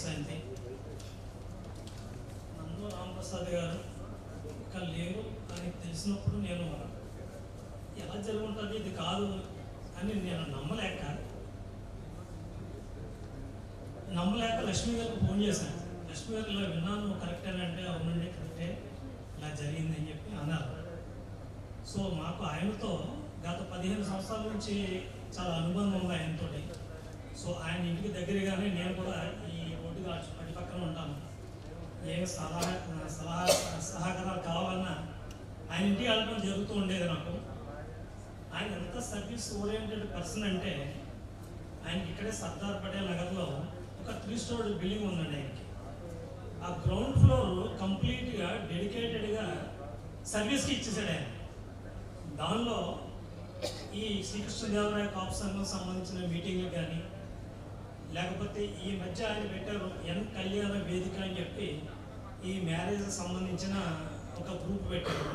శాంతి. నందో రామప్రసాద్ గారు ఇక్కడ లేరు అని తెలిసినప్పుడు నేను ఎలా జరుగుంటుంది ఇది కాదు అని నేను నమ్మలేక లక్ష్మి గారికి ఫోన్ చేశాను. లక్ష్మి గారు ఇలా విన్నాను కరెక్టేనంటే అవునండి కరెక్టే ఇలా జరిగిందని చెప్పి అన్నారు. సో మాకు ఆయనతో గత 15 సంవత్సరాల నుంచి చాలా అనుబంధం ఉంది ఆయనతో. సో ఆయన ఇంటికి దగ్గరగానే నేను కూడా ఈ రోడ్డుగా అటు పక్కన ఉంటాను. ఏ సహకారాలు కావాలన్నా ఆయన ఇంటికి వెళ్ళడం జరుగుతూ ఉండేది నాకు. ఆయన ఎంత సర్వీస్ ఓరియంటెడ్ పర్సన్ అంటే ఆయనకి ఇక్కడే సర్దార్ పటేల్ నగర్లో ఒక 3 స్టోరీ బిల్డింగ్ ఉందండి ఆయనకి. ఆ గ్రౌండ్ ఫ్లోర్ కంప్లీట్గా డెడికేటెడ్గా సర్వీస్కి ఇచ్చేసాడు ఆయన. దానిలో ఈ శ్రీకృష్ణదేవరాయ కాపు సంఘం సంబంధించిన మీటింగ్లు కానీ లేకపోతే ఈ మధ్య ఆయన పెట్టారు ఎన్ కళ్యాణ వేదిక అని చెప్పి ఈ మ్యారేజ్ సంబంధించిన ఒక గ్రూప్ పెట్టారు.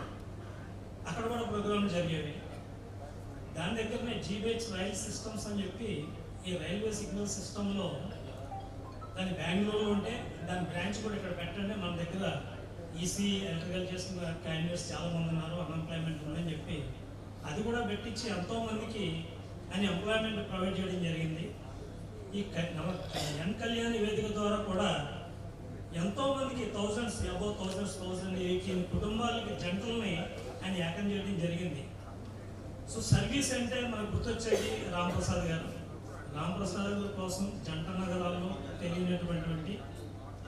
అక్కడ కూడా ప్రోగ్రాంలు జరిగేవి. దాని దగ్గరనే జీబీహెచ్ రైల్ సిస్టమ్స్ అని చెప్పి ఈ రైల్వే సిగ్నల్ సిస్టంలో దాని బెంగళూరులో ఉంటే దాని బ్రాంచ్ కూడా ఇక్కడ పెట్టండి, మన దగ్గర ఈసీ ఎలక్ట్రికల్ చేసిన క్యాండిడేట్స్ చాలామంది ఉన్నారు, అన్ఎంప్లాయ్మెంట్ ఉందని చెప్పి అది కూడా పెట్టించి ఎంతోమందికి అని ఎంప్లాయ్మెంట్ ప్రొవైడ్ చేయడం జరిగింది. ఈ ఎన్ కళ్యాణి వేదిక ద్వారా కూడా ఎంతోమందికి అబౌవ్ థౌజండ్స్ 18 కుటుంబాలకి జంటల్ని ఆయన ఏకం చేయడం జరిగింది. సో సర్వీస్ అంటే మనకు గుర్తొచ్చేది రామప్రసాద్ గారు. రామప్రసాద్ కోసం జంట నగరాల్లో తెలియనటువంటి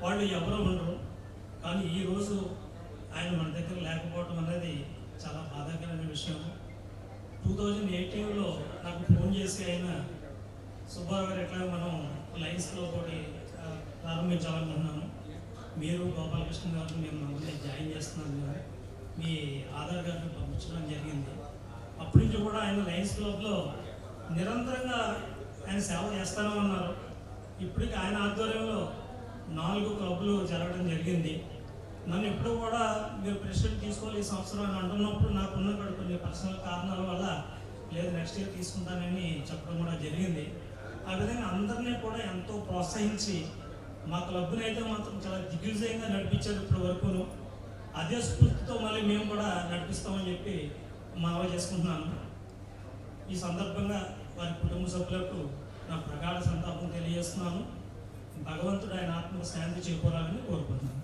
వాళ్ళు ఎవరో ఉండరు. కానీ ఈరోజు ఆయన మన దగ్గర లేకపోవడం అనేది చాలా బాధాకరమైన విషయం. 2018లో నాకు ఫోన్ చేసి ఆయన సుబ్బారావు గారు ఎట్లా మనం లైన్స్లో ఒకటి ప్రారంభించాలనుకున్నాను, మీరు గోపాలకృష్ణ గారు మేము మమ్మల్ని జాయిన్ చేస్తున్నాను కదా, మీ ఆధార్ కార్డు పంపించడం జరిగింది. అప్పటి నుంచి కూడా ఆయన లయన్స్ క్లబ్లో నిరంతరంగా ఆయన సేవ చేస్తూనే ఉన్నారు. ఇప్పటికి ఆయన ఆధ్వర్యంలో 4 క్లబ్లు జరగడం జరిగింది. నన్ను ఎప్పుడు కూడా మీరు ప్రెసిడెంట్ తీసుకోవాలి ఈ సంవత్సరం అని అంటున్నప్పుడు నాకున్న కూడా కొన్ని పర్సనల్ కారణాల వల్ల లేదు నెక్స్ట్ ఇయర్ తీసుకుంటానని చెప్పడం కూడా జరిగింది. ఆ విధంగా అందరినీ కూడా ఎంతో ప్రోత్సహించి మా క్లబ్ని అయితే మాత్రం చాలా దిగ్విజయంగా నడిపించారు ఇప్పటి వరకును. అదే స్ఫూర్తితో మళ్ళీ మేము కూడా నడిపిస్తామని చెప్పి మనవి చేసుకుంటున్నాను. ఈ సందర్భంగా వారి కుటుంబ సభ్యులకు నా ప్రగాఢ సంతాపం తెలియజేస్తున్నాను. భగవంతుడు ఆయన ఆత్మకు శాంతి చేకూరాలని కోరుకుంటున్నాను.